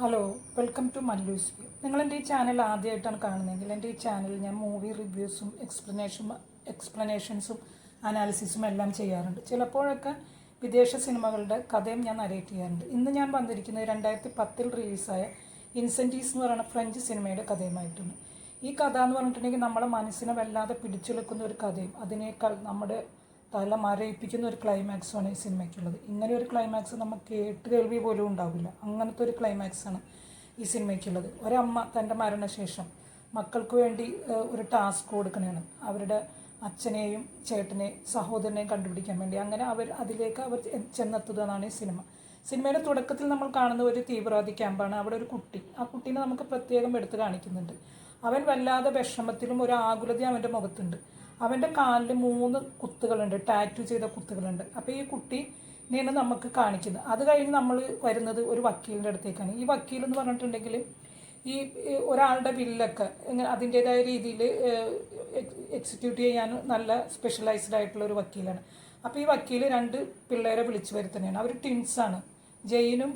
Hello, welcome to Mallus view. നിങ്ങൾ എൻ്റെ ഈ ചാനൽ ആദ്യമായിട്ടാണ് കാണുന്നതെങ്കിൽ എൻ്റെ ഈ ചാനലിൽ ഞാൻ മൂവി റിവ്യൂസും എക്സ്പ്ലനേഷൻസും അനാലിസിസും എല്ലാം ചെയ്യാറുണ്ട്. ചിലപ്പോഴൊക്കെ വിദേശ സിനിമകളുടെ കഥയും ഞാൻ നരേറ്റ് ചെയ്യാറുണ്ട്. ഇന്ന് ഞാൻ വന്നിരിക്കുന്നത് 2010 റിലീസായ ഇൻസെൻറ്റീസ് എന്ന് പറയുന്ന ഫ്രഞ്ച് സിനിമയുടെ കഥയുമായിട്ടാണ്. ഈ കഥ എന്ന് പറഞ്ഞിട്ടുണ്ടെങ്കിൽ നമ്മളെ മനസ്സിനെ വല്ലാതെ പിടിച്ചെടുക്കുന്ന ഒരു കഥയും അതിനേക്കാൾ നമ്മുടെ തല മരയിപ്പിക്കുന്ന ഒരു ക്ലൈമാക്സുമാണ് ഈ സിനിമയ്ക്കുള്ളത്. ഇങ്ങനെ ഒരു ക്ലൈമാക്സ് നമുക്ക് കേട്ട് കേൾവി പോലും ഉണ്ടാവില്ല. അങ്ങനത്തെ ഒരു ക്ലൈമാക്സാണ് ഈ സിനിമയ്ക്കുള്ളത്. ഒരമ്മ തൻ്റെ മരണശേഷം മക്കൾക്ക് വേണ്ടി ഒരു ടാസ്ക് കൊടുക്കണതാണ്. അവരുടെ അച്ഛനെയും ചേട്ടനെയും സഹോദരനെയും കണ്ടുപിടിക്കാൻ വേണ്ടി. അങ്ങനെ അതിലേക്ക് അവർ ചെന്നെത്തുന്നതാണ് ഈ സിനിമ. സിനിമയുടെ തുടക്കത്തിൽ നമ്മൾ കാണുന്ന ഒരു തീവ്രവാദി ക്യാമ്പാണ്. അവിടെ ഒരു കുട്ടി, ആ കുട്ടീനെ നമുക്ക് പ്രത്യേകം എടുത്ത് കാണിക്കുന്നുണ്ട്. അവൻ വല്ലാതെ വിഷമത്തിലും ഒരു ആകുലതയും അവൻ്റെ മുഖത്തുണ്ട്. അവൻ്റെ കാലിൽ 3 കുത്തുകളുണ്ട്, ടാറ്റു ചെയ്ത കുത്തുകളുണ്ട്. അപ്പോൾ ഈ കുട്ടീനെയാണ് നമുക്ക് കാണിക്കുന്നത്. അത് കഴിഞ്ഞ് നമ്മൾ വരുന്നത് ഒരു വക്കീലിൻ്റെ അടുത്തേക്കാണ്. ഈ വക്കീൽ എന്ന് പറഞ്ഞിട്ടുണ്ടെങ്കിൽ ഈ ഒരാളുടെ ബില്ലൊക്കെ അതിൻ്റേതായ രീതിയിൽ എക്സിക്യൂട്ട് ചെയ്യാൻ നല്ല സ്പെഷ്യലൈസ്ഡ് ആയിട്ടുള്ള ഒരു വക്കീലാണ്. അപ്പോൾ ഈ വക്കീൽ 2 പിള്ളേരെ വിളിച്ചു വരുത്തുന്നതാണ്. അവർ ട്വിൻസാണ്, ജെയിനും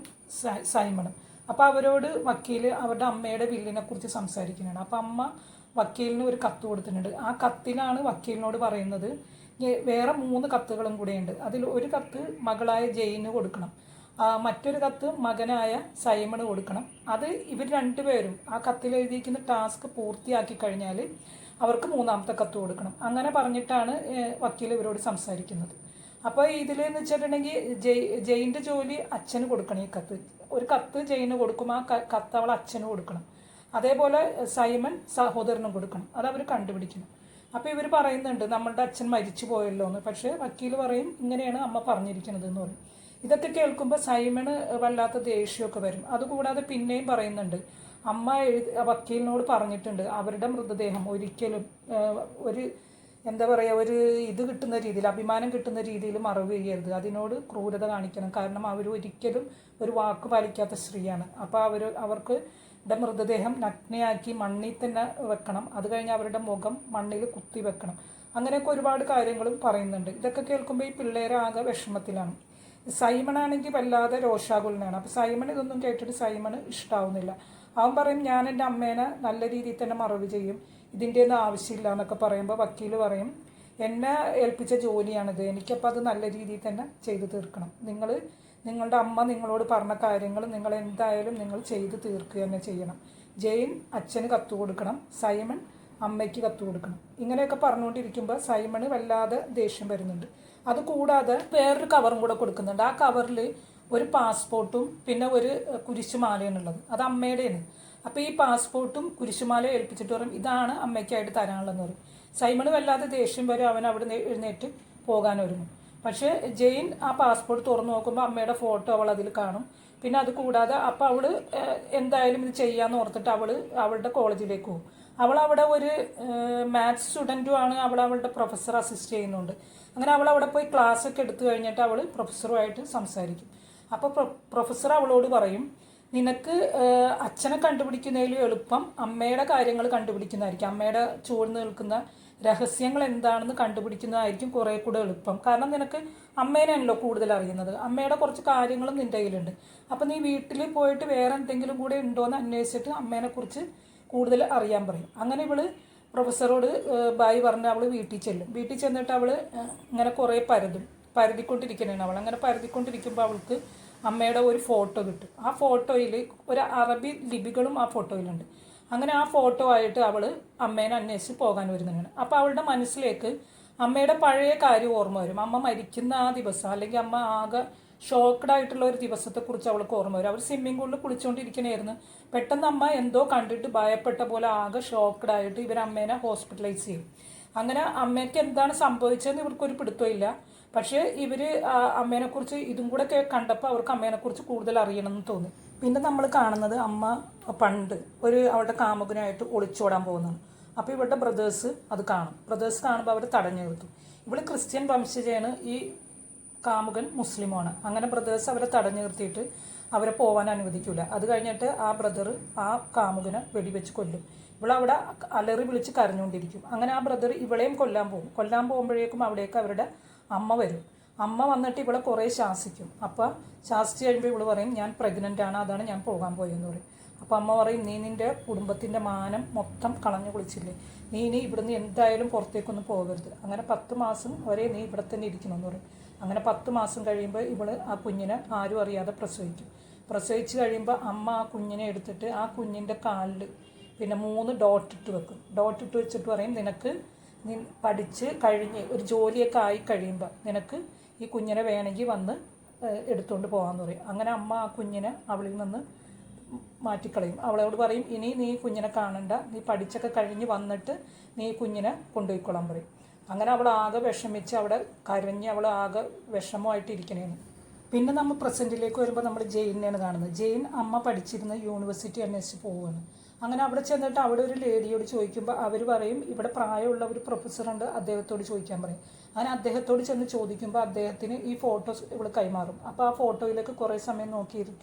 സൈമണും. അപ്പോൾ അവരോട് വക്കീൽ അവരുടെ അമ്മയുടെ ബില്ലിനെ കുറിച്ച് സംസാരിക്കുന്നതാണ്. അപ്പോൾ അമ്മ വക്കീലിന് ഒരു കത്ത് കൊടുത്തിട്ടുണ്ട്. ആ കത്തിലാണ് വക്കീലിനോട് പറയുന്നത് വേറെ 3 കത്തുകളും കൂടെയുണ്ട്. അതിൽ ഒരു കത്ത് മകളായ ജെയിന് കൊടുക്കണം, മറ്റൊരു കത്ത് മകനായ സൈമണ് കൊടുക്കണം. അത് ഇവർ 2 പേരും ആ കത്തിൽ എഴുതിയിരിക്കുന്ന ടാസ്ക് പൂർത്തിയാക്കി കഴിഞ്ഞാൽ അവർക്ക് 3ാമത്തെ കത്ത് കൊടുക്കണം. അങ്ങനെ പറഞ്ഞിട്ടാണ് വക്കീൽ ഇവരോട് സംസാരിക്കുന്നത്. അപ്പോൾ ഇതിലെന്ന് വെച്ചിട്ടുണ്ടെങ്കിൽ ജെയിൻ്റെ ജോലി അച്ഛന് കൊടുക്കണം. ഈ കത്ത് ഒരു കത്ത് ജെയിന് കൊടുക്കും, ആ കത്ത് അവൾ അച്ഛന് കൊടുക്കണം. അതേപോലെ സൈമൺ സഹോദരനും കൊടുക്കണം. അത് അവർ കണ്ടുപിടിക്കണം. അപ്പോൾ ഇവർ പറയുന്നുണ്ട് നമ്മളുടെ അച്ഛൻ മരിച്ചു പോയല്ലോ എന്ന്. പക്ഷേ വക്കീൽ പറയും ഇങ്ങനെയാണ് അമ്മ പറഞ്ഞിരിക്കുന്നത് എന്ന് പറയും. ഇതൊക്കെ കേൾക്കുമ്പോൾ സൈമണ് വല്ലാത്ത ദേഷ്യമൊക്കെ വരും. അതുകൂടാതെ പിന്നെയും പറയുന്നുണ്ട് അമ്മ വക്കീലിനോട് പറഞ്ഞിട്ടുണ്ട് അവരുടെ മൃതദേഹം ഒരിക്കലും ഒരു എന്താ പറയുക ഒരു ഇത് കിട്ടുന്ന രീതിയിൽ, അഭിമാനം കിട്ടുന്ന രീതിയിൽ മറവ് ചെയ്യരുത്, അതിനോട് ക്രൂരത കാണിക്കണം. കാരണം അവർ ഒരിക്കലും ഒരു വാക്ക് പാലിക്കാത്ത സ്ത്രീയാണ്. അപ്പോൾ അവർക്ക് മൃതദേഹം നഗ്നയാക്കി മണ്ണിൽ തന്നെ വെക്കണം. അത് കഴിഞ്ഞ് അവരുടെ മുഖം മണ്ണിൽ കുത്തി വെക്കണം. അങ്ങനെയൊക്കെ ഒരുപാട് കാര്യങ്ങളും പറയുന്നുണ്ട്. ഇതൊക്കെ കേൾക്കുമ്പോൾ ഈ പിള്ളേരെ ആകെ വിഷമത്തിലാണ്. സൈമണാണെങ്കിൽ വല്ലാതെ രോഷാകുലനാണ്. അപ്പോൾ സൈമൺ ഇതൊന്നും കേട്ടിട്ട് സൈമണ് ഇഷ്ടാവുന്നില്ല. അവൻ പറയും ഞാൻ എൻ്റെ അമ്മേനെ നല്ല രീതിയിൽ തന്നെ മറവ് ചെയ്യും, ഇതിൻ്റെ ഒന്നും ആവശ്യമില്ല എന്നൊക്കെ പറയുമ്പോൾ വക്കീൽ പറയും എന്നെ ഏൽപ്പിച്ച ജോലിയാണിത്, എനിക്കപ്പോൾ അത് നല്ല രീതിയിൽ തന്നെ ചെയ്തു തീർക്കണം. നിങ്ങളുടെ അമ്മ നിങ്ങളോട് പറഞ്ഞ കാര്യങ്ങൾ നിങ്ങൾ എന്തായാലും നിങ്ങൾ ചെയ്ത് തീർക്കുക തന്നെ ചെയ്യണം. ജെയിൻ അച്ഛന് കത്ത് കൊടുക്കണം, സൈമൺ അമ്മയ്ക്ക് കത്ത് കൊടുക്കണം. ഇങ്ങനെയൊക്കെ പറഞ്ഞുകൊണ്ടിരിക്കുമ്പോൾ സൈമണ് വല്ലാതെ ദേഷ്യം വരുന്നുണ്ട്. അതുകൂടാതെ വേറൊരു കവറും കൂടെ കൊടുക്കുന്നുണ്ട്. ആ കവറിൽ ഒരു പാസ്പോർട്ടും പിന്നെ ഒരു കുരിശുമാലയാണുള്ളത്. അത് അമ്മയുടെയാണ്. അപ്പോൾ ഈ പാസ്പോർട്ടും കുരിശുമാലയും ഏൽപ്പിച്ചിട്ട് പറയും ഇതാണ് അമ്മയ്ക്കായിട്ട് തരാനുള്ളതെന്ന് പറയും. സൈമണ് വല്ലാതെ ദേഷ്യം വരും. അവൻ അവിടെ എഴുന്നേറ്റ് പോകാൻ ഒരുങ്ങും. പക്ഷേ ജെയിൻ ആ പാസ്പോർട്ട് തുറന്നു നോക്കുമ്പോൾ അമ്മയുടെ ഫോട്ടോ അവൾ അതിൽ കാണും. പിന്നെ അത് കൂടാതെ അപ്പോൾ അവൾ എന്തായാലും ഇത് ചെയ്യാമെന്ന് ഓർത്തിട്ട് അവളുടെ കോളേജിലേക്ക് പോകും. അവളവിടെ ഒരു മാത്സ് സ്റ്റുഡൻറ്റുമാണ്. അവളുടെ പ്രൊഫസർ അസിസ്റ്റ് ചെയ്യുന്നുണ്ട്. അങ്ങനെ അവളവിടെ പോയി ക്ലാസ് ഒക്കെ എടുത്തു കഴിഞ്ഞിട്ട് അവൾ പ്രൊഫസറുമായിട്ട് സംസാരിക്കും. അപ്പോൾ പ്രൊഫസർ അവളോട് പറയും നിനക്ക് അച്ഛനെ കണ്ടുപിടിക്കുന്നതിലും എളുപ്പം അമ്മയുടെ കാര്യങ്ങൾ കണ്ടുപിടിക്കുന്നതായിരിക്കും. അമ്മയുടെ ചൂഴ്ന്ന് നിൽക്കുന്ന രഹസ്യങ്ങൾ എന്താണെന്ന് കണ്ടുപിടിക്കുന്നതായിരിക്കും കുറേ കൂടെ എളുപ്പം. കാരണം നിനക്ക് അമ്മേനെയാണല്ലോ കൂടുതൽ അറിയുന്നത്. അമ്മയുടെ കുറച്ച് കാര്യങ്ങളും നിൻ്റെ കയ്യിലുണ്ട്. അപ്പം നീ വീട്ടിൽ പോയിട്ട് വേറെ എന്തെങ്കിലും കൂടെ ഉണ്ടോയെന്ന് അന്വേഷിച്ചിട്ട് അമ്മേനെക്കുറിച്ച് കൂടുതൽ അറിയാൻ പറയും. അങ്ങനെ ഇവള് പ്രൊഫസറോട് ബായ് പറഞ്ഞ് അവൾ വീട്ടിൽ ചെല്ലും. വീട്ടിൽ ചെന്നിട്ട് അവൾ ഇങ്ങനെ കുറേ പരതിക്കൊണ്ടിരിക്കുന്നതാണ്. അവൾ അങ്ങനെ പരതിക്കൊണ്ടിരിക്കുമ്പോൾ അവൾക്ക് അമ്മയുടെ ഒരു ഫോട്ടോ കിട്ടും. ആ ഫോട്ടോയിൽ ഒരു അറബി ലിപികളും ആ ഫോട്ടോയിലുണ്ട്. അങ്ങനെ ആ ഫോട്ടോ ആയിട്ട് അവൾ അമ്മേനെ അന്വേഷിച്ച് പോകാൻ വരുന്നതാണ്. അപ്പോൾ അവളുടെ മനസ്സിലേക്ക് അമ്മയുടെ പഴയ കാര്യം ഓർമ്മ വരും. അമ്മ മരിക്കുന്ന ആ ദിവസം, അല്ലെങ്കിൽ അമ്മ ആകെ ഷോക്ക്ഡ് ആയിട്ടുള്ള ഒരു ദിവസത്തെക്കുറിച്ച് അവൾക്ക് ഓർമ്മ വരും. അവർ സ്വിമ്മിംഗ് പൂളിൽ കുളിച്ചുകൊണ്ടിരിക്കണമായിരുന്നു. പെട്ടെന്ന് അമ്മ എന്തോ കണ്ടിട്ട് ഭയപ്പെട്ട പോലെ ആകെ ഷോക്ക്ഡ് ആയിട്ട് ഇവർ അമ്മേനെ ഹോസ്പിറ്റലൈസ് ചെയ്യും. അങ്ങനെ അമ്മയ്ക്ക് എന്താണ് സംഭവിച്ചതെന്ന് ഇവർക്കൊരു പിടുത്തമില്ല. പക്ഷേ ഇവർ അമ്മേനെക്കുറിച്ച് ഇതും കൂടെ കണ്ടപ്പോൾ അവർക്ക് അമ്മേനെക്കുറിച്ച് കൂടുതൽ അറിയണമെന്ന് തോന്നി. പിന്നെ നമ്മൾ കാണുന്നത് അമ്മ പണ്ട് അവളുടെ കാമുകനായിട്ട് ഒളിച്ചോടാൻ പോകുന്നതാണ്. അപ്പോൾ ഇവളുടെ ബ്രദേഴ്സ് അത് കാണും. ബ്രദേഴ്സ് കാണുമ്പോൾ അവർ തടഞ്ഞു നിർത്തും. ഇവള് ക്രിസ്ത്യൻ വംശജയാണ്, ഈ കാമുകൻ മുസ്ലിമാണ്. അങ്ങനെ ബ്രദേഴ്സ് അവരെ തടഞ്ഞു നിർത്തിയിട്ട് അവരെ പോകാൻ അനുവദിക്കില്ല. അത് കഴിഞ്ഞിട്ട് ആ ബ്രദർ ആ കാമുകനെ വെടിവെച്ച് കൊല്ലും. ഇവളവിടെ അലറി വിളിച്ച് കരഞ്ഞുകൊണ്ടിരിക്കും. അങ്ങനെ ആ ബ്രദർ ഇവളെയും കൊല്ലാൻ പോകുമ്പോഴേക്കും അവിടേക്ക് അവരുടെ അമ്മ വരും. അമ്മ വന്നിട്ട് ഇവളെ കുറേ ശാസിക്കും. അപ്പോൾ ശാസിച്ച് കഴിയുമ്പോൾ ഇവള് പറയും ഞാൻ പ്രഗ്നൻ്റ് ആണ്, അതാണ് ഞാൻ പോകാൻ പോയെന്ന് പറയും. അപ്പോൾ അമ്മ പറയും നീ നിൻ്റെ കുടുംബത്തിൻ്റെ മാനം മൊത്തം കളഞ്ഞു കുളിച്ചില്ലേ, നീ ഇനി ഇവിടുന്ന് എന്തായാലും പുറത്തേക്കൊന്നും പോകരുത്, അങ്ങനെ 10 മാസം വരെ നീ ഇവിടെ തന്നെ ഇരിക്കണമെന്ന് പറയും. അങ്ങനെ 10 മാസം കഴിയുമ്പോൾ ഇവള് ആ കുഞ്ഞിനെ ആരും അറിയാതെ പ്രസവിക്കും. പ്രസവിച്ച് കഴിയുമ്പോൾ അമ്മ ആ കുഞ്ഞിനെ എടുത്തിട്ട് ആ കുഞ്ഞിൻ്റെ കാലിൽ പിന്നെ 3 ഡോട്ടിട്ട് വെക്കും. ഡോട്ടിട്ട് വെച്ചിട്ട് പറയും നിനക്ക് നീ പഠിച്ച് കഴിഞ്ഞ് ഒരു ജോലിയൊക്കെ ആയി കഴിയുമ്പോൾ നിനക്ക് ഈ കുഞ്ഞിനെ വേണമെങ്കിൽ വന്ന് എടുത്തുകൊണ്ട് പോകാമെന്ന് പറയും. അങ്ങനെ അമ്മ ആ കുഞ്ഞിനെ അവളിൽ നിന്ന് മാറ്റിക്കളയും. അവളോട് പറയും ഇനി നീ കുഞ്ഞിനെ കാണണ്ട, നീ പഠിച്ചൊക്കെ കഴിഞ്ഞ് വന്നിട്ട് നീ കുഞ്ഞിനെ കൊണ്ടുപോയിക്കൊള്ളാൻ പറയും. അങ്ങനെ അവൾ ആകെ വിഷമിച്ച് അവിടെ കരഞ്ഞ് അവൾ ആകെ വിഷമമായിട്ടിരിക്കണേന്ന്. പിന്നെ നമ്മൾ പ്രസൻറ്റിലേക്ക് വരുമ്പോൾ നമ്മൾ ജെയിനെയാണ് കാണുന്നത്. ജെയിൻ അമ്മ പഠിച്ചിരുന്ന യൂണിവേഴ്സിറ്റി അന്വേഷിച്ച് പോവുകയാണ്. അങ്ങനെ അവിടെ ചെന്നിട്ട് അവിടെ ഒരു ലേഡിയോട് ചോദിക്കുമ്പോൾ അവർ പറയും ഇവിടെ പ്രായമുള്ള ഒരു പ്രൊഫസറുണ്ട്, അദ്ദേഹത്തോട് ചോദിക്കാൻ പറയും. അങ്ങനെ അദ്ദേഹത്തോട് ചെന്ന് ചോദിക്കുമ്പോൾ അദ്ദേഹത്തിന് ഈ ഫോട്ടോസ് ഇവൾ കൈമാറും. അപ്പോൾ ആ ഫോട്ടോയിലേക്ക് കുറേ സമയം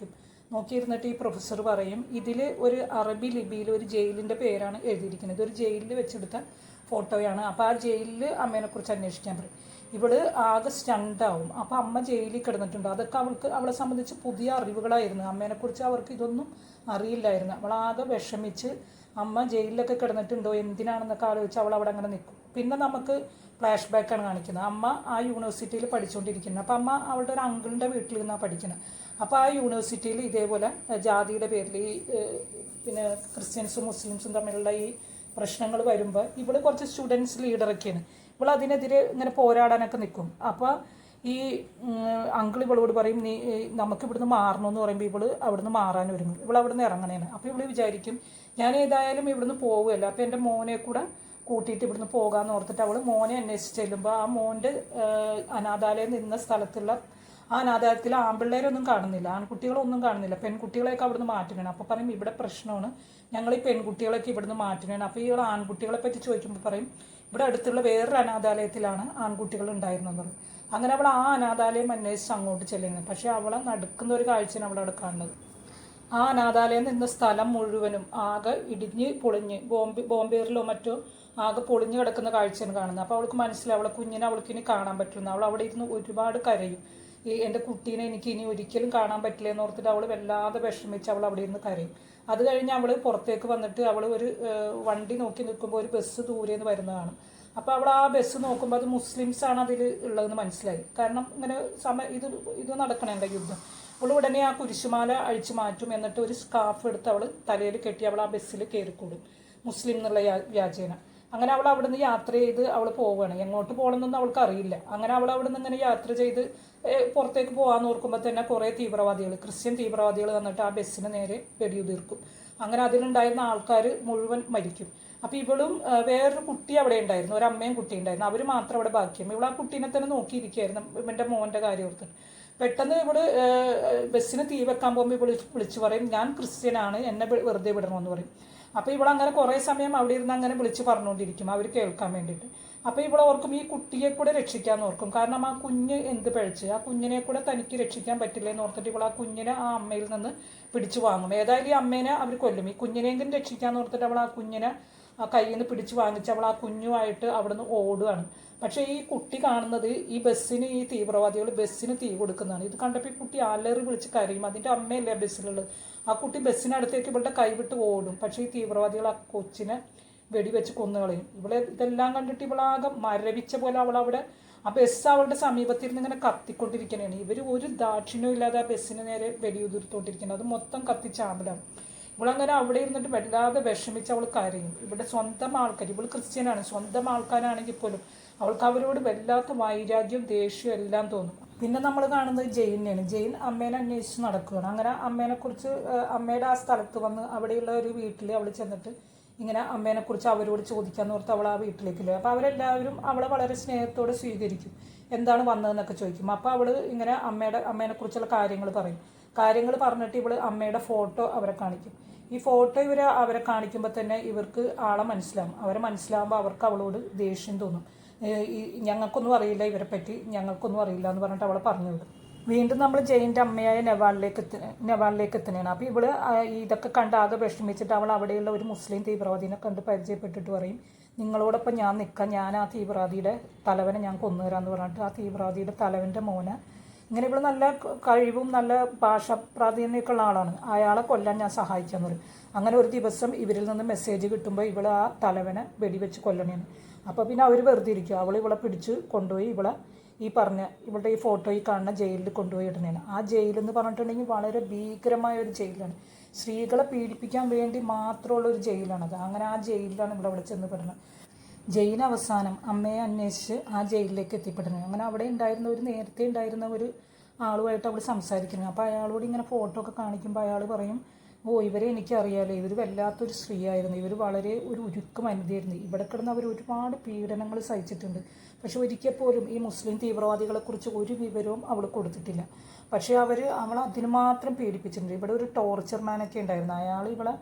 നോക്കിയിരുന്നിട്ട് ഈ പ്രൊഫസർ പറയും ഇതിൽ ഒരു അറബി ലിപിയിൽ ഒരു ജയിലിൻ്റെ പേരാണ് എഴുതിയിരിക്കുന്നത്, ഇതൊരു ജയിലിൽ വെച്ചെടുത്ത ഫോട്ടോയാണ്. അപ്പോൾ ആ ജയിലിൽ അമ്മേനെക്കുറിച്ച് അന്വേഷിക്കാൻ പറയും. ഇവള് ആകെ സ്റ്റണ്ടാവും. അപ്പോൾ അമ്മ ജയിലിൽ കിടന്നിട്ടുണ്ട്. അതൊക്കെ അവളെ സംബന്ധിച്ച് പുതിയ അറിവുകളായിരുന്നു. അമ്മേനെക്കുറിച്ച് അവർക്ക് ഇതൊന്നും അറിയില്ലായിരുന്നു. അവളാകെ വിഷമിച്ച് അമ്മ ജയിലിലൊക്കെ കിടന്നിട്ടുണ്ടോ എന്തിനാണെന്നൊക്കെ ആലോചിച്ച് അവൾ അവിടെ അങ്ങനെ നിൽക്കും. പിന്നെ നമുക്ക് ഫ്ലാഷ് ബാക്കാണ് കാണിക്കുന്നത്. അമ്മ ആ യൂണിവേഴ്സിറ്റിയിൽ പഠിച്ചുകൊണ്ടിരിക്കുന്നത്. അപ്പോൾ അമ്മ അവളുടെ ഒരു അങ്കിളിൻ്റെ വീട്ടിൽ നിന്നാണ് പഠിക്കുന്നത്. അപ്പോൾ ആ യൂണിവേഴ്സിറ്റിയിൽ ഇതേപോലെ ജാതിയുടെ പേരിൽ ഈ പിന്നെ ക്രിസ്ത്യൻസും മുസ്ലിംസും തമ്മിലുള്ള ഈ പ്രശ്നങ്ങൾ വരുമ്പോൾ ഇവള് കുറച്ച് സ്റ്റുഡൻസ് ലീഡറൊക്കെയാണ്. ഇവൾ അതിനെതിരെ ഇങ്ങനെ പോരാടാനൊക്കെ നിൽക്കും. അപ്പോൾ ഈ അങ്കിൾ ഇവളോട് പറയും നീ നമുക്ക് ഇവിടുന്ന് മാറണമെന്ന് പറയുമ്പോൾ ഇവള് അവിടുന്ന് മാറാൻ ഒരുങ്ങും. ഇവൾ അവിടുന്ന് ഇറങ്ങണേന്. അപ്പോൾ ഇവള് വിചാരിക്കും ഞാൻ ഏതായാലും ഇവിടുന്ന് പോവുകയല്ല, അപ്പോൾ എൻ്റെ മോനെ കൂടെ കൂട്ടിയിട്ട് ഇവിടുന്ന് പോകാമെന്ന് ഓർത്തിട്ട് അവൾ മോനെ അന്വേഷിച്ച് ചെല്ലുമ്പോൾ ആ മോൻ്റെ അനാഥാലയം നിന്ന സ്ഥലത്തുള്ള ആ അനാഥാലയത്തിൽ ആൺപിള്ളേരൊന്നും കാണുന്നില്ല, ആൺകുട്ടികളൊന്നും കാണുന്നില്ല, പെൺകുട്ടികളെയൊക്കെ അവിടുന്ന് മാറ്റണം. അപ്പോൾ പറയും ഇവിടെ പ്രശ്നമാണ്, ഞങ്ങൾ ഈ പെൺകുട്ടികളൊക്കെ ഇവിടുന്ന് മാറ്റണം. അപ്പോൾ ഈ ആൺകുട്ടികളെ പറ്റി ചോദിക്കുമ്പോൾ പറയും ഇവിടെ അടുത്തുള്ള വേറൊരു അനാഥാലയത്തിലാണ് ആൺകുട്ടികൾ ഉണ്ടായിരുന്നെന്ന് പറയും. അങ്ങനെ അവൾ ആ അനാഥാലയം അന്വേഷിച്ച് അങ്ങോട്ട് ചെല്ലുന്നത്. പക്ഷേ അവളെ നടക്കുന്ന ഒരു കാഴ്ചയാണ് അവളവിടെ കാണുന്നത്. ആ അനാഥാലയം നിന്ന സ്ഥലം മുഴുവനും ആകെ ഇടിഞ്ഞ് പൊളിഞ്ഞ് ബോംബേറിലോ മറ്റോ ആകെ പൊളിഞ്ഞ് കിടക്കുന്ന കാഴ്ചയാണ് കാണുന്നത്. അപ്പോൾ അവൾക്ക് മനസ്സിലാവും അവളെ കുഞ്ഞിനെ അവൾക്കിനി കാണാൻ പറ്റുന്നു. അവൾ അവിടെ ഇരുന്ന് ഒരുപാട് കരയും. ഈ എൻ്റെ കുട്ടീനെ എനിക്ക് ഇനി ഒരിക്കലും കാണാൻ പറ്റില്ല എന്ന് ഓർത്തിട്ട് അവൾ വല്ലാതെ വിഷമിച്ച് അവൾ അവിടെ ഇരുന്ന് കരയും. അത് കഴിഞ്ഞ് അവൾ പുറത്തേക്ക് വന്നിട്ട് അവൾ ഒരു വണ്ടി നോക്കി നിൽക്കുമ്പോൾ ഒരു ബസ് ദൂരെ നിന്ന് വരുന്നതാണ്. അപ്പോൾ അവൾ ആ ബസ് നോക്കുമ്പോൾ അത് മുസ്ലിംസാണ് അതിൽ ഉള്ളതെന്ന് മനസ്സിലായി. കാരണം ഇങ്ങനെ ഇത് നടക്കണേണ്ട യുദ്ധം. അവൾ ഉടനെ ആ കുരിശുമാല അഴിച്ചു മാറ്റും. എന്നിട്ട് ഒരു സ്കാർഫ് എടുത്ത് അവൾ തലയിൽ കെട്ടി അവൾ ആ ബസ്സിൽ കയറിക്കൂടും, മുസ്ലിം എന്നുള്ള വ്യാജേന. അങ്ങനെ അവൾ അവിടെ നിന്ന് യാത്ര ചെയ്ത് അവൾ പോവുകയാണ്. എങ്ങോട്ട് പോകണമെന്നൊന്നും അവൾക്ക് അറിയില്ല. അങ്ങനെ അവൾ അവിടെ നിന്ന് ഇങ്ങനെ യാത്ര ചെയ്ത് പുറത്തേക്ക് പോകാമെന്ന് ഓർക്കുമ്പോൾ തന്നെ കുറേ തീവ്രവാദികൾ, ക്രിസ്ത്യൻ തീവ്രവാദികൾ വന്നിട്ട് ആ ബസ്സിന് നേരെ വെടിയുതിർക്കും. അങ്ങനെ അതിലുണ്ടായിരുന്ന ആൾക്കാർ മുഴുവൻ മരിക്കും. അപ്പോൾ ഇവളും വേറൊരു കുട്ടി അവിടെ ഉണ്ടായിരുന്നു, ഒരു അമ്മയും കുട്ടി ഉണ്ടായിരുന്നു. അവർ മാത്രം അവിടെ ബാക്കിയും. ഇവൾ ആ കുട്ടീനെ തന്നെ നോക്കിയിരിക്കുകയായിരുന്നു, ഇവൻ്റെ മോൻ്റെ കാര്യം ഓർത്തിട്ട്. പെട്ടെന്ന് ഇവള് ബസ്സിന് തീ വെക്കാൻ പോകുമ്പോൾ വിളിച്ചു പറയും ഞാൻ ക്രിസ്ത്യനാണ്, എന്നെ വെറുതെ വിടണമെന്ന് പറയും. അപ്പോൾ ഇവളങ്ങനെ കുറേ സമയം അവിടെ ഇരുന്ന് അങ്ങനെ വിളിച്ച് പറഞ്ഞുകൊണ്ടിരിക്കും അവർ കേൾക്കാൻ വേണ്ടിയിട്ട്. അപ്പോൾ ഇവൾ ഓർക്കും ഈ കുട്ടിയെ കൂടെ രക്ഷിക്കാമെന്ന് ഓർക്കും. കാരണം ആ കുഞ്ഞ് എന്ത് പഴിച്ച് ആ കുഞ്ഞിനെ കൂടെ തനിക്ക് രക്ഷിക്കാൻ പറ്റില്ല എന്ന് ഓർത്തിട്ട് ഇവൾ ആ കുഞ്ഞിനെ ആ അമ്മയിൽ നിന്ന് പിടിച്ചു വാങ്ങും. ഏതായാലും ഈ അമ്മേനെ അവർ കൊല്ലും. ഈ കുഞ്ഞിനെങ്കിലും രക്ഷിക്കാമെന്ന് ഓർത്തിട്ട് അവൾ ആ കുഞ്ഞിനെ ആ കയ്യിൽ നിന്ന് പിടിച്ച് വാങ്ങിച്ച് അവൾ ആ കുഞ്ഞുമായിട്ട് അവിടെ നിന്ന് ഓടുകയാണ്. പക്ഷേ ഈ കുട്ടി കാണുന്നത് ഈ ബസ്സിന് ഈ തീവ്രവാദികൾ ബസ്സിന് തീ കൊടുക്കുന്നതാണ്. ഇത് കണ്ടപ്പോൾ ഈ കുട്ടി അലറി വിളിച്ച് കരയും. അതിൻ്റെ അമ്മയല്ലേ ബസ്സിലുള്ളത്. ആ കുട്ടി ബസ്സിനടുത്തേക്ക് ഇവളുടെ കൈവിട്ട് ഓടും. പക്ഷേ ഈ തീവ്രവാദികൾ ആ കൊച്ചിനെ വെടിവെച്ച് കൊന്നുകളയും. ഇതെല്ലാം കണ്ടിട്ട് ഇവളാകെ മരവിച്ച പോലെ അവളവിടെ ആ ബസ് അവളുടെ സമീപത്തിരുന്ന് ഇങ്ങനെ കത്തിക്കൊണ്ടിരിക്കുകയാണ്. ഇവർ ഒരു ദാക്ഷിണ്യവും ഇല്ലാതെ ആ ബസ്സിന് നേരെ വെടിയുതിർത്തോണ്ടിരിക്കുന്നത്. അത് മൊത്തം കത്തിച്ചാമ്പലാണ്. ഇവളങ്ങനെ അവിടെ ഇരുന്നിട്ട് വല്ലാതെ വിഷമിച്ച് അവൾ കരയും. ഇവിടെ സ്വന്തം ആൾക്കാർ, ഇവൾ ക്രിസ്ത്യനാണ്, സ്വന്തം ആൾക്കാരാണെങ്കിൽ പോലും അവൾക്ക് അവരോട് വല്ലാത്ത വൈരാഗ്യവും ദേഷ്യവും എല്ലാം തോന്നും. പിന്നെ നമ്മൾ കാണുന്നത് ജെയിനെയാണ്. ജെയിൻ അമ്മേനെ അന്വേഷിച്ച് നടക്കുകയാണ്. അങ്ങനെ അമ്മേനെക്കുറിച്ച് അമ്മയുടെ ആ സ്ഥലത്ത് വന്ന് അവിടെയുള്ള ഒരു വീട്ടിൽ അവൾ ചെന്നിട്ട് ഇങ്ങനെ അമ്മേനെക്കുറിച്ച് അവരോട് ചോദിക്കാമെന്ന് ഓർത്ത് അവൾ ആ വീട്ടിലേക്ക് പോയി. അപ്പോൾ അവരെല്ലാവരും അവളെ വളരെ സ്നേഹത്തോടെ സ്വീകരിക്കും. എന്താണ് വന്നതെന്നൊക്കെ ചോദിക്കും. അപ്പോൾ അവൾ ഇങ്ങനെ അമ്മേനെക്കുറിച്ചുള്ള കാര്യങ്ങൾ പറഞ്ഞിട്ട് ഇവൾ അമ്മയുടെ ഫോട്ടോ അവരെ കാണിക്കും. ഈ ഫോട്ടോ അവരെ കാണിക്കുമ്പോൾ തന്നെ ഇവർക്ക് ആളെ മനസ്സിലാവും. അവരെ മനസ്സിലാവുമ്പോൾ അവർക്ക് അവളോട് ദേഷ്യം തോന്നും. ഞങ്ങൾക്കൊന്നും അറിയില്ല ഇവരെ പറ്റി, ഞങ്ങൾക്കൊന്നും അറിയില്ല എന്ന് പറഞ്ഞിട്ട് അവളെ പറഞ്ഞു വിടും. വീണ്ടും നമ്മൾ ജെയിൻ്റെ അമ്മയായ നെവാളിലേക്ക് എത്തുന്നതാണ്. അപ്പോൾ ഇവള് ഇതൊക്കെ കണ്ട് ആകെ വിഷമിച്ചിട്ട് അവൾ അവിടെയുള്ള ഒരു മുസ്ലിം തീവ്രവാദിനെ കണ്ട് പരിചയപ്പെട്ടിട്ട് പറയും നിങ്ങളോടൊപ്പം ഞാൻ നിൽക്കാം, ഞാൻ ആ തീവ്രവാദിയുടെ തലവനെ ഞാൻ കൊന്നുതരാമെന്ന് പറഞ്ഞിട്ട് ആ തീവ്രവാദിയുടെ തലവൻ്റെ മോനെ, ഇങ്ങനെ ഇവിടെ നല്ല കഴിവും നല്ല ഭാഷ പ്രാധാന്യമൊക്കെ ഉള്ള ആളാണ്, അയാളെ കൊല്ലാൻ ഞാൻ സഹായിക്കാമെന്ന് പറയും. അങ്ങനെ ഒരു ദിവസം ഇവരിൽ നിന്ന് മെസ്സേജ് കിട്ടുമ്പോൾ ഇവളെ ആ തലവനെ വെടിവെച്ച് കൊല്ലണേന്ന്. അപ്പോൾ പിന്നെ അവർ വെറുതെ ഇരിക്കും. ഇവളെ പിടിച്ച് കൊണ്ടുപോയി ഇവളുടെ ഈ ഫോട്ടോയിൽ കാണുന്ന ജയിലിൽ കൊണ്ടുപോയി ഇടുന്നതാണ്. ആ ജയിലെന്ന് പറഞ്ഞിട്ടുണ്ടെങ്കിൽ വളരെ ഭീകരമായ ഒരു ജയിലാണ്. സ്ത്രീകളെ പീഡിപ്പിക്കാൻ വേണ്ടി മാത്രമുള്ള ഒരു ജയിലാണത്. അങ്ങനെ ആ ജയിലിലാണ് ഇവിടെ ചെന്ന് പെടുന്നത്. ജയിൻ അവസാനം അമ്മയെ അന്വേഷിച്ച് ആ ജയിലിലേക്ക് എത്തിപ്പെടുന്നത്. അങ്ങനെ അവിടെ നേരത്തെ ഉണ്ടായിരുന്ന ഒരു ആളുമായിട്ട് അവൾ സംസാരിക്കുന്നത്. അപ്പോൾ അയാളോട് ഇങ്ങനെ ഫോട്ടോ ഒക്കെ കാണിക്കുമ്പോൾ അയാൾ പറയും, ഇവരെ എനിക്കറിയാലോ, ഇവർ വല്ലാത്തൊരു സ്ത്രീയായിരുന്നു, ഇവർ വളരെ ഒരു ഉരുക്ക് വനിതയായിരുന്നു, ഇവിടെ കിടന്ന് അവർ ഒരുപാട് പീഡനങ്ങൾ സഹിച്ചിട്ടുണ്ട്. പക്ഷെ ഒരിക്കൽ പോലും ഈ മുസ്ലിം തീവ്രവാദികളെക്കുറിച്ച് ഒരു വിവരവും അവൾ കൊടുത്തിട്ടില്ല. പക്ഷേ അവൾ അതിന് മാത്രം പീഡിപ്പിച്ചിട്ടുണ്ട്. ഇവിടെ ഒരു ടോർച്ചർ മാനൊക്കെ ഉണ്ടായിരുന്നു, അയാൾ ഇവളെ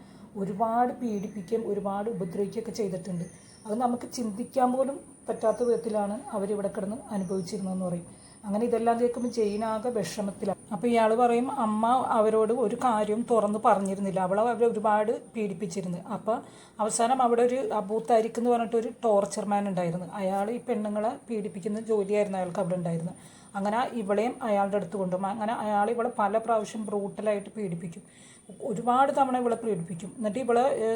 ഒരുപാട് പീഡിപ്പിക്കുകയും ഒരുപാട് ഉപദ്രവിക്കുകയൊക്കെ ചെയ്തിട്ടുണ്ട്. അത് നമുക്ക് ചിന്തിക്കാൻ പോലും പറ്റാത്ത വിധത്തിലാണ് അവരിവിടെ കിടന്ന് അനുഭവിച്ചിരുന്നതെന്ന് പറയും. അങ്ങനെ ഇതെല്ലാം കേൾക്കുമ്പോൾ ജയിനാകെ വിഷമത്തിലാണ്. അപ്പോൾ ഇയാൾ പറയും, അമ്മ അവരോട് ഒരു കാര്യവും തുറന്ന് പറഞ്ഞിരുന്നില്ല, അവർ ഒരുപാട് പീഡിപ്പിച്ചിരുന്നു. അപ്പോൾ അവസാനം അവിടെ ഒരു അബൂ താരിഖ് എന്ന് പറഞ്ഞിട്ടൊരു ടോർച്ചർമാൻ ഉണ്ടായിരുന്നു. അയാൾ ഈ പെണ്ണുങ്ങളെ പീഡിപ്പിക്കുന്ന ജോലിയായിരുന്നു അയാൾക്ക് അവിടെ ഉണ്ടായിരുന്നത്. അങ്ങനെ ഇവളെയും അയാളുടെ അടുത്ത് കൊണ്ടുപോകും. അങ്ങനെ അയാൾ ഇവളെ പല പ്രാവശ്യം ബ്രൂട്ടലായിട്ട് പീഡിപ്പിക്കും, ഒരുപാട് തവണ ഇവളെ പീഡിപ്പിക്കും. എന്നിട്ട്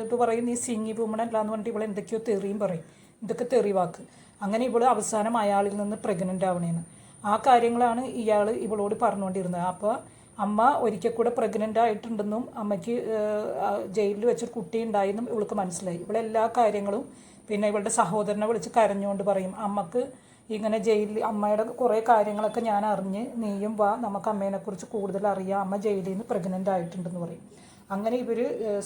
ഇത് പറയും, നീ സിംഗി വുമൺ അല്ല എന്ന് പറഞ്ഞിട്ട് ഇവളെ എന്തൊക്കെയോ തെറിയും പറയും, ഇതൊക്കെ തെറിവാക്ക്. അങ്ങനെ ഇവൾ അവസാനം അയാളിൽ നിന്ന് പ്രഗ്നൻ്റ് ആവണേന്ന്. ആ കാര്യങ്ങളാണ് ഇയാൾ ഇവളോട് പറഞ്ഞുകൊണ്ടിരുന്നത്. അപ്പോൾ അമ്മ ഒരിക്കൽ കൂടെ പ്രഗ്നൻ്റ് ആയിട്ടുണ്ടെന്നും അമ്മയ്ക്ക് ജയിലിൽ വെച്ചൊരു കുട്ടി ഉണ്ടായെന്നും ഇവൾക്ക് മനസ്സിലായി. ഇവളെല്ലാ കാര്യങ്ങളും പിന്നെ ഇവളുടെ സഹോദരനെ വിളിച്ച് കരഞ്ഞുകൊണ്ട് പറയും, അമ്മക്ക് ഇങ്ങനെ ജയിലിൽ അമ്മയുടെ കുറേ കാര്യങ്ങളൊക്കെ ഞാൻ അറിഞ്ഞ്, നീയും വാ, നമുക്ക് അമ്മേനെക്കുറിച്ച് കൂടുതൽ അറിയാം, അമ്മ ജയിലിൽ നിന്ന് പ്രഗ്നൻ്റ് ആയിട്ടുണ്ടെന്ന് പറയും. അങ്ങനെ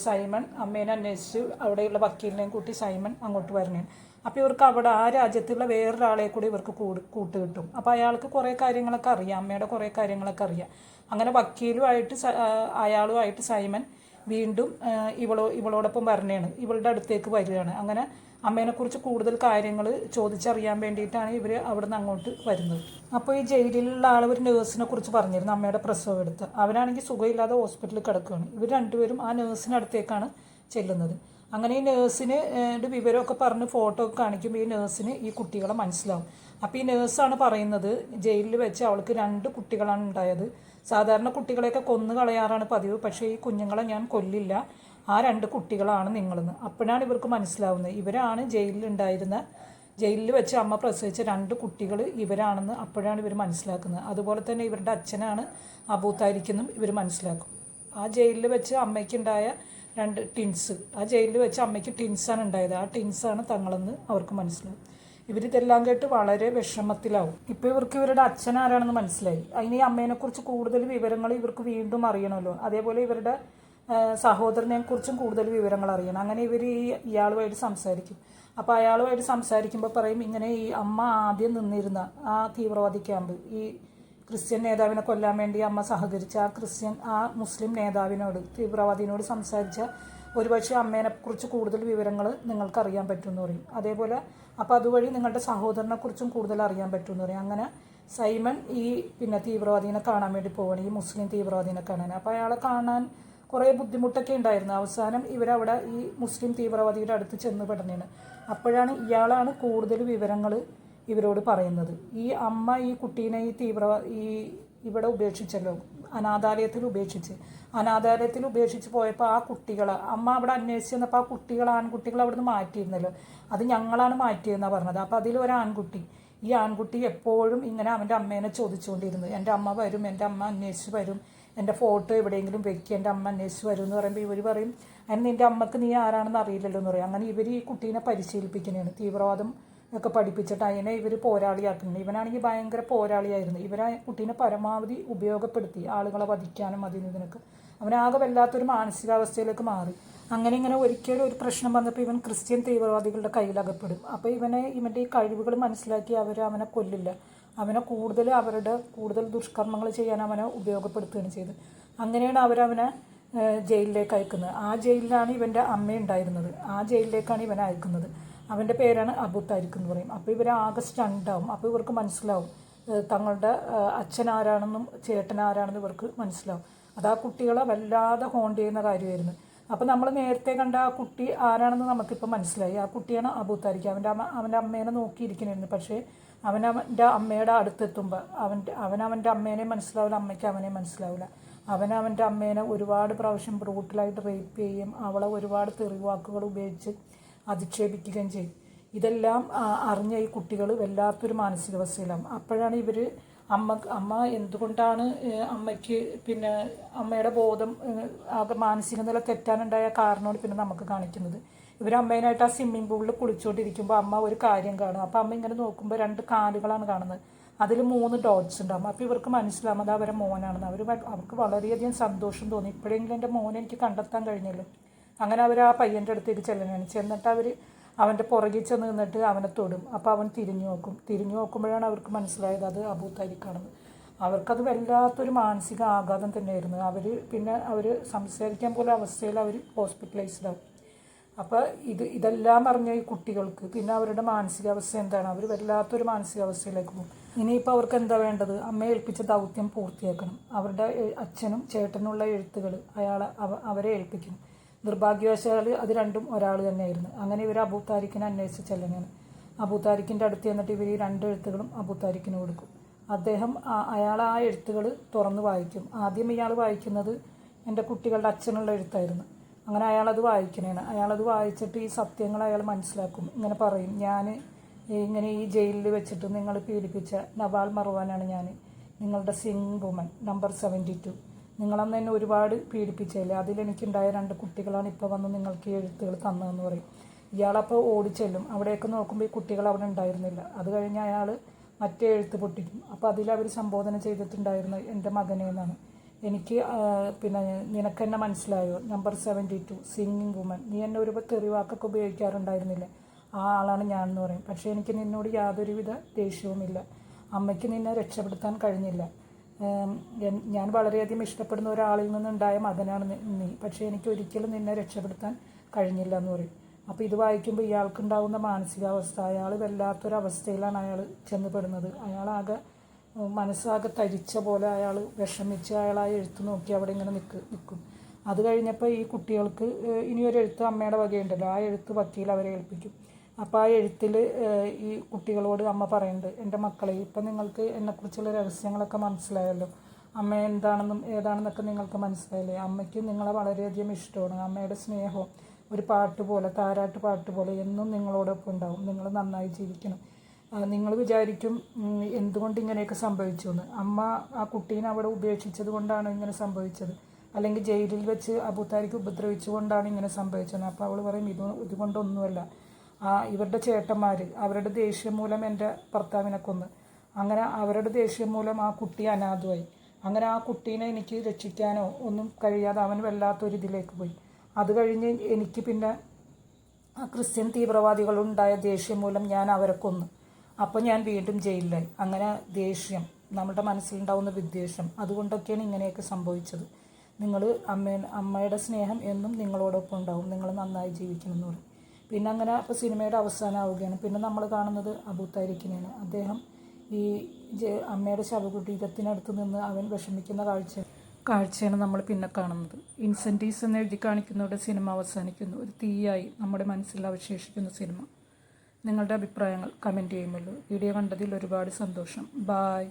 സൈമൺ അമ്മേനെ അന്വേഷിച്ച് അവിടെയുള്ള വക്കീലിനെയും കൂട്ടി സൈമൺ അങ്ങോട്ട് വരണേന്. അപ്പോൾ ഇവർക്ക് അവിടെ ആ രാജ്യത്തുള്ള വേറൊരാളെ കൂടി ഇവർക്ക് കൂട്ട് കിട്ടും. അപ്പോൾ അയാൾക്ക് കുറേ കാര്യങ്ങളൊക്കെ അറിയാം, അമ്മയുടെ കുറേ കാര്യങ്ങളൊക്കെ അറിയാം. അങ്ങനെ അയാളുമായിട്ട് സൈമൺ വീണ്ടും ഇവളോടൊപ്പം വരണേണ്, ഇവളുടെ അടുത്തേക്ക് വരികയാണ്. അങ്ങനെ അമ്മേനെക്കുറിച്ച് കൂടുതൽ കാര്യങ്ങൾ ചോദിച്ചറിയാൻ വേണ്ടിയിട്ടാണ് ഇവർ അവിടെ നിന്ന് അങ്ങോട്ട് വരുന്നത്. അപ്പോൾ ഈ ജയിലിലുള്ള ആൾ ഒരു നേഴ്സിനെ കുറിച്ച് പറഞ്ഞിരുന്നു, അമ്മയുടെ പ്രസവം എടുത്ത്. അവരാണെങ്കിൽ സുഖമില്ലാതെ ഹോസ്പിറ്റലിൽ കിടക്കുകയാണ്. ഇവർ രണ്ടുപേരും ആ നേഴ്സിനടുത്തേക്കാണ് ചെല്ലുന്നത്. അങ്ങനെ ഈ നേഴ്സിന് വിവരമൊക്കെ പറഞ്ഞ് ഫോട്ടോ ഒക്കെ കാണിക്കുമ്പോൾ ഈ നേഴ്സിന് ഈ കുട്ടികളെ മനസ്സിലാവും. അപ്പോൾ ഈ നേഴ്സാണ് പറയുന്നത്, ജയിലിൽ വെച്ച് അവൾക്ക് 2 കുട്ടികളാണ് ഉണ്ടായത്. സാധാരണ കുട്ടികളെയൊക്കെ കൊന്നു കളയാറാണ് പതിവ്, പക്ഷേ ഈ കുഞ്ഞുങ്ങളെ ഞാൻ കൊല്ലില്ല, ആ 2 കുട്ടികളാണ് നിങ്ങളെന്ന്. അപ്പോഴാണ് ഇവർക്ക് മനസ്സിലാവുന്നത് ഇവരാണ് ജയിലിൽ വെച്ച് അമ്മ പ്രസവിച്ച 2 കുട്ടികൾ ഇവരാണെന്ന്. അപ്പോഴാണ് ഇവർ മനസ്സിലാക്കുന്നത്. അതുപോലെ തന്നെ ഇവരുടെ അച്ഛനാണ് അബൂ താരിഖെന്നും ഇവർ മനസ്സിലാക്കും. ആ ജയിലിൽ വെച്ച് അമ്മയ്ക്കുണ്ടായ 2 ട്വിൻസ്, ആ ജയിലിൽ വെച്ച് അമ്മയ്ക്ക് ട്വിൻസാണ് ഉണ്ടായത്, ആ ട്വിൻസാണ് തങ്ങളെന്ന് അവർക്ക് മനസ്സിലാവും. ഇവരിതെല്ലാം കേട്ട് വളരെ വിഷമത്തിലാവും. ഇപ്പോൾ ഇവർക്ക് ഇവരുടെ അച്ഛൻ ആരാണെന്ന് മനസ്സിലായി. അതിന് ഈ അമ്മേനെക്കുറിച്ച് കൂടുതൽ വിവരങ്ങൾ ഇവർക്ക് വീണ്ടും അറിയണമല്ലോ. അതേപോലെ ഇവരുടെ സഹോദരനെക്കുറിച്ചും കൂടുതൽ വിവരങ്ങൾ അറിയണം. അങ്ങനെ ഇയാളുമായിട്ട് സംസാരിക്കും. അപ്പോൾ അയാളുമായിട്ട് സംസാരിക്കുമ്പോൾ പറയും, ഇങ്ങനെ ഈ അമ്മ ആദ്യം നിന്നിരുന്ന ആ തീവ്രവാദി ക്യാമ്പ്, ഈ ക്രിസ്ത്യൻ നേതാവിനെ കൊല്ലാൻ വേണ്ടി അമ്മ സഹകരിച്ച ആ മുസ്ലിം നേതാവിനോട്, തീവ്രവാദിനോട് സംസാരിച്ച ഒരുപക്ഷെ അമ്മേനെക്കുറിച്ച് കൂടുതൽ വിവരങ്ങൾ നിങ്ങൾക്കറിയാൻ പറ്റുമെന്ന് പറയും. അതേപോലെ അപ്പോൾ അതുവഴി നിങ്ങളുടെ സഹോദരനെക്കുറിച്ചും കൂടുതൽ അറിയാൻ പറ്റുമെന്ന് പറയും. അങ്ങനെ സൈമൺ തീവ്രവാദീനെ കാണാൻ വേണ്ടി പോവുകയാണ്, ഈ മുസ്ലിം തീവ്രവാദീനെ കാണാൻ. അപ്പോൾ അയാളെ കാണാൻ കുറേ ബുദ്ധിമുട്ടൊക്കെ ഉണ്ടായിരുന്നു. അവസാനം ഇവരവിടെ ഈ മുസ്ലിം തീവ്രവാദിയുടെ അടുത്ത് ചെന്ന് പെടുന്നതാണ്. അപ്പോഴാണ് ഇയാളാണ് കൂടുതൽ വിവരങ്ങൾ ഇവരോട് പറയുന്നത്. ഈ അമ്മ ഈ കുട്ടീനെ ഇവിടെ ഉപേക്ഷിച്ചല്ലോ, അനാഥാലയത്തിൽ ഉപേക്ഷിച്ച് പോയപ്പോൾ ആ കുട്ടികളെ അമ്മ അവിടെ അന്വേഷിച്ച് ചെന്നപ്പോൾ ആ ആൺകുട്ടികൾ അവിടെ നിന്ന് മാറ്റിയിരുന്നല്ലോ, അത് ഞങ്ങളാണ് മാറ്റിയെന്നാണ് പറഞ്ഞത്. അപ്പോൾ അതിലൊരാൺകുട്ടി, ഈ ആൺകുട്ടി എപ്പോഴും ഇങ്ങനെ അവൻ്റെ അമ്മേനെ ചോദിച്ചുകൊണ്ടിരുന്നു, എൻ്റെ അമ്മ വരും, എൻ്റെ അമ്മ അന്വേഷിച്ച് വരും, എൻ്റെ ഫോട്ടോ എവിടെയെങ്കിലും വെക്കുക, എൻ്റെ അമ്മ അന്വേഷിച്ച് വരും എന്ന് പറയുമ്പോൾ ഇവർ പറയും, അതിന് നിൻ്റെ അമ്മക്ക് നീ ആരാണെന്ന് അറിയില്ലല്ലോ എന്ന് പറയും. അങ്ങനെ ഇവർ ഈ കുട്ടീനെ പരിശീലിപ്പിക്കുന്നതാണ്, തീവ്രവാദം ഒക്കെ പഠിപ്പിച്ചിട്ട് അതിനെ ഇവർ പോരാളിയാക്കുന്നുണ്ട്. ഇവനാണെങ്കിൽ ഭയങ്കര പോരാളിയായിരുന്നു. ഇവരെ കുട്ടീനെ പരമാവധി ഉപയോഗപ്പെടുത്തി ആളുകളെ വധിക്കാനും ഇതിനൊക്കെ. അവനാകെ വല്ലാത്തൊരു മാനസികാവസ്ഥയിലേക്ക് മാറി. അങ്ങനെ ഇങ്ങനെ ഒരിക്കലും ഒരു പ്രശ്നം വന്നപ്പോൾ ഇവൻ ക്രിസ്ത്യൻ തീവ്രവാദികളുടെ കയ്യിലകപ്പെടും. അപ്പോൾ ഇവൻ്റെ ഈ കഴിവുകൾ മനസ്സിലാക്കി അവനെ കൊല്ലില്ല, അവനെ കൂടുതൽ ദുഷ്കർമ്മങ്ങൾ ചെയ്യാൻ അവനെ ഉപയോഗപ്പെടുത്തുകയാണ് ചെയ്തത്. അങ്ങനെയാണ് അവനെ ജയിലിലേക്ക് അയക്കുന്നത്. ആ ജയിലിലാണ് ഇവൻ്റെ അമ്മ ഉണ്ടായിരുന്നത്, ആ ജയിലിലേക്കാണ് ഇവനെ അയക്കുന്നത്. അവൻ്റെ പേരാണ് അബൂ താരിഖ് എന്ന് പറയും. അപ്പോൾ ഇവരാകെ സ്റ്റണ്ടാവും. അപ്പോൾ ഇവർക്ക് മനസ്സിലാവും തങ്ങളുടെ അച്ഛൻ ആരാണെന്നും ചേട്ടൻ ആരാണെന്നും ഇവർക്ക് മനസ്സിലാവും. അത് ആ കുട്ടികളെ വല്ലാതെ ഹോണ്ട് ചെയ്യുന്ന കാര്യമായിരുന്നു. അപ്പോൾ നമ്മൾ നേരത്തെ കണ്ട ആ കുട്ടി ആരാണെന്ന് നമുക്കിപ്പോൾ മനസ്സിലായി. ആ കുട്ടിയാണ് അബൂ താരിഖ്. അവൻ്റെ അമ്മേനെ നോക്കിയിരിക്കണമായിരുന്നു. പക്ഷേ അവൻ്റെ അമ്മയുടെ അടുത്തെത്തുമ്പോൾ അവൻ്റെ അമ്മേനെ മനസ്സിലാവില്ല, അമ്മയ്ക്ക് അവനെ മനസ്സിലാവില്ല. അവൻ്റെ അമ്മേനെ ഒരുപാട് പ്രാവശ്യം ബ്രൂട്ടലായിട്ട് റേപ്പ് ചെയ്യും, അവളെ ഒരുപാട് തെറിവാക്കുകൾ ഉപയോഗിച്ച് അധിക്ഷേപിക്കുകയും ചെയ്യും. ഇതെല്ലാം അറിഞ്ഞ ഈ കുട്ടികൾ വല്ലാത്തൊരു മാനസികാവസ്ഥയിലാണ്. അപ്പോഴാണ് ഇവർ അമ്മ എന്തുകൊണ്ടാണ് അമ്മയ്ക്ക് പിന്നെ അമ്മയുടെ ബോധം മാനസിക നില തെറ്റാനുണ്ടായ കാരണമാണ് പിന്നെ നമുക്ക് കാണിക്കുന്നത്. ഇവർ അമ്മേനായിട്ട് ആ സ്വിമ്മിംഗ് പൂളിൽ കുളിച്ചുകൊണ്ടിരിക്കുമ്പോൾ അമ്മ ഒരു കാര്യം കാണും. അപ്പോൾ അമ്മ ഇങ്ങനെ നോക്കുമ്പോൾ 2 കാലുകളാണ് കാണുന്നത്. അതിൽ 3 ഡോട്ട്സ് ഉണ്ടാകും. അപ്പോൾ ഇവർക്ക് മനസ്സിലാവും അത് അവരെ മോനാണെന്ന്. അവർക്ക് വളരെയധികം സന്തോഷം തോന്നി. ഇപ്പോഴെങ്കിലും എൻ്റെ മോനെ എനിക്ക് കണ്ടെത്താൻ കഴിഞ്ഞല്ലോ. അങ്ങനെ അവർ ആ പയ്യൻ്റെ അടുത്തേക്ക് ചെന്നിട്ട് അവർ അവൻ്റെ പുറകിൽ ചെന്ന് നിന്നിട്ട് അവനെ തൊടും. അപ്പോൾ അവൻ തിരിഞ്ഞു നോക്കുമ്പോഴാണ് അവർക്ക് മനസ്സിലായത് അത് അബൂ താരിഖാണെന്ന്. അവർക്കത് വല്ലാത്തൊരു മാനസിക ആഘാതം തന്നെയായിരുന്നു. അവർ സംസാരിക്കാൻ പോലും അവസ്ഥയിൽ അവർ ഹോസ്പിറ്റലൈസ്ഡാവും. അപ്പോൾ ഇതെല്ലാം അറിഞ്ഞ ഈ കുട്ടികൾക്ക് പിന്നെ അവരുടെ മാനസികാവസ്ഥ എന്താണ്? അവർ വല്ലാത്തൊരു മാനസികാവസ്ഥയിലേക്ക് പോകും. ഇനിയിപ്പോൾ അവർക്ക് എന്താ വേണ്ടത്? അമ്മയെ ഏൽപ്പിച്ച ദൗത്യം പൂർത്തിയാക്കണം. അവരുടെ അച്ഛനും ചേട്ടനുള്ള എഴുത്തുകൾ അവരെ ഏൽപ്പിക്കണം. നിർഭാഗ്യവശാൽ അത് രണ്ടും ഒരാൾ തന്നെയായിരുന്നു. അങ്ങനെ ഇവർ അബൂ താരിഖിനെ അന്വേഷിച്ച് ചെല്ലണയാണ്. അബൂ താരിഖിൻ്റെ അടുത്ത് ചെന്നിട്ട് ഇവർ ഈ 2 എഴുത്തുകളും അബൂ താരിഖിന് കൊടുക്കും. അദ്ദേഹം അയാൾ ആ എഴുത്തുകൾ തുറന്ന് വായിക്കും. ആദ്യം ഇയാൾ വായിക്കുന്നത് എൻ്റെ കുട്ടികളുടെ അച്ഛനുള്ള എഴുത്തായിരുന്നു. അങ്ങനെ അയാളത് വായിക്കണേണ്. അയാളത് വായിച്ചിട്ട് ഈ സത്യങ്ങൾ അയാൾ മനസ്സിലാക്കും. ഇങ്ങനെ പറയും, ഞാൻ ഇങ്ങനെ ഈ ജയിലിൽ വെച്ചിട്ട് നിങ്ങൾ പീഡിപ്പിച്ച നവാൽ മർവാനാണ് ഞാൻ, നിങ്ങളുടെ സിംഗ് വുമൻ നമ്പർ 72. നിങ്ങളന്ന് എന്നെ ഒരുപാട് പീഡിപ്പിച്ചില്ലേ, അതിലെനിക്കുണ്ടായ 2 കുട്ടികളാണ് ഇപ്പോൾ വന്ന് നിങ്ങൾക്ക് ഈ എഴുത്തുകൾ തന്നതെന്ന് പറയും. ഇയാളപ്പോൾ ഓടിച്ചെല്ലും. അവിടെയൊക്കെ നോക്കുമ്പോൾ ഈ കുട്ടികൾ അവിടെ ഉണ്ടായിരുന്നില്ല. അത് കഴിഞ്ഞ് അയാൾ മറ്റേ എഴുത്ത് പൊട്ടിക്കും. അപ്പോൾ അതിലവർ സംബോധന ചെയ്തിട്ടുണ്ടായിരുന്നു എൻ്റെ മകനെ എന്നാണ്. എനിക്ക് പിന്നെ നിനക്കെന്നെ മനസ്സിലായോ, നമ്പർ 72 സിംഗിങ് വുമൻ, നീ എന്നെ ഒരു തെറിവാക്കൊക്കെ ഉപയോഗിക്കാറുണ്ടായിരുന്നില്ല, ആ ആളാണ് ഞാൻ എന്ന് പറയും. പക്ഷേ എനിക്ക് നിന്നോട് യാതൊരുവിധ ദേഷ്യവുമില്ല. അമ്മയ്ക്ക് നിന്നെ രക്ഷപ്പെടുത്താൻ കഴിഞ്ഞില്ല. ഞാൻ വളരെയധികം ഇഷ്ടപ്പെടുന്ന ഒരാളിൽ നിന്നുണ്ടായ മകനാണ് നീ. പക്ഷേ എനിക്ക് ഒരിക്കലും നിന്നെ രക്ഷപ്പെടുത്താൻ കഴിഞ്ഞില്ല എന്ന് പറയും. അപ്പോൾ ഇത് വായിക്കുമ്പോൾ ഇയാൾക്കുണ്ടാകുന്ന മാനസികാവസ്ഥ, അയാൾ വല്ലാത്തൊരവസ്ഥയിലാണ് അയാൾ ചെന്നപ്പെടുന്നത്. അയാളാകെ മനസ്സാകെ തരിച്ച പോലെ അയാൾ വിഷമിച്ച് അയാൾ ആ എഴുത്ത് നോക്കി അവിടെ ഇങ്ങനെ നിൽക്കും. അത് കഴിഞ്ഞപ്പോൾ ഈ കുട്ടികൾക്ക് ഇനിയൊരു എഴുത്ത് അമ്മയുടെ വകയുണ്ടല്ലോ, ആ എഴുത്ത് വക്കീൽ അവരെ ഏൽപ്പിക്കും. അപ്പോൾ ആ എഴുത്തിൽ ഈ കുട്ടികളോട് അമ്മ പറയുന്നുണ്ട്, എൻ്റെ മക്കളെ ഇപ്പം നിങ്ങൾക്ക് എന്നെക്കുറിച്ചുള്ള രഹസ്യങ്ങളൊക്കെ മനസ്സിലായല്ലോ, അമ്മ എന്താണെന്നും ഏതാണെന്നൊക്കെ നിങ്ങൾക്ക് മനസ്സിലായില്ലേ, അമ്മയ്ക്ക് നിങ്ങളെ വളരെയധികം ഇഷ്ടമാണ്. അമ്മയുടെ സ്നേഹവും ഒരു പാട്ട് പോലെ, താരാട്ട് പാട്ട് പോലെ എന്നും നിങ്ങളോടൊപ്പം ഉണ്ടാവും. നിങ്ങൾ നന്നായി ജീവിക്കണം. നിങ്ങൾ വിചാരിക്കും എന്തുകൊണ്ട് ഇങ്ങനെയൊക്കെ സംഭവിച്ചു എന്ന്. അമ്മ ആ കുട്ടീനെ അവിടെ ഉപേക്ഷിച്ചത് കൊണ്ടാണ് ഇങ്ങനെ സംഭവിച്ചത്, അല്ലെങ്കിൽ ജയിലിൽ വെച്ച് അബൂ താരിഖ് ഉപദ്രവിച്ചുകൊണ്ടാണ് ഇങ്ങനെ സംഭവിച്ചത്. അപ്പോൾ അവൾ പറയും ഇതുകൊണ്ടൊന്നുമല്ല, ഇവരുടെ ചേട്ടന്മാർ അവരുടെ ദേഷ്യം മൂലം എൻ്റെ ഭർത്താവിനെ കൊന്ന്, അങ്ങനെ അവരുടെ ദേഷ്യം മൂലം ആ കുട്ടി അനാഥമായി. അങ്ങനെ ആ കുട്ടീനെ എനിക്ക് രക്ഷിക്കാനോ ഒന്നും കഴിയാതെ അവൻ വല്ലാത്തൊരിതിലേക്ക് പോയി. അത് കഴിഞ്ഞ് എനിക്ക് പിന്നെ ക്രിസ്ത്യൻ തീവ്രവാദികളുണ്ടായ ദേഷ്യം മൂലം ഞാൻ അവരെ കൊന്നു. അപ്പോൾ ഞാൻ വീണ്ടും ജയിലിലായി. അങ്ങനെ ദേഷ്യം, നമ്മുടെ മനസ്സിലുണ്ടാവുന്ന വിദ്വേഷം, അതുകൊണ്ടൊക്കെയാണ് ഇങ്ങനെയൊക്കെ സംഭവിച്ചത്. നിങ്ങൾ അമ്മയുടെ സ്നേഹം എന്നും നിങ്ങളോടൊപ്പം ഉണ്ടാവും, നിങ്ങൾ നന്നായി ജീവിക്കണം എന്ന് പറയും. പിന്നെ അങ്ങനെ അപ്പോൾ സിനിമയുടെ അവസാനമാവുകയാണ്. പിന്നെ നമ്മൾ കാണുന്നത് അബൂ താരിഖിനെയാണ്. അദ്ദേഹം ഈ അമ്മയുടെ ശവകുടീരത്തിനടുത്ത് നിന്ന് അവൻ വിഷമിക്കുന്ന കാഴ്ചയാണ് നമ്മൾ പിന്നെ കാണുന്നത്. ഇൻസെൻറ്റീവ്സ് എന്ന് എഴുതി കാണിക്കുന്നതോടെ സിനിമ അവസാനിക്കുന്നു. ഒരു തീയായി നമ്മുടെ മനസ്സിൽ അവശേഷിക്കുന്ന സിനിമ. നിങ്ങളുടെ അഭിപ്രായങ്ങൾ കമൻറ്റ് ചെയ്യുമല്ലോ. വീഡിയോ കണ്ടതിൽ ഒരുപാട് സന്തോഷം. ബായ്.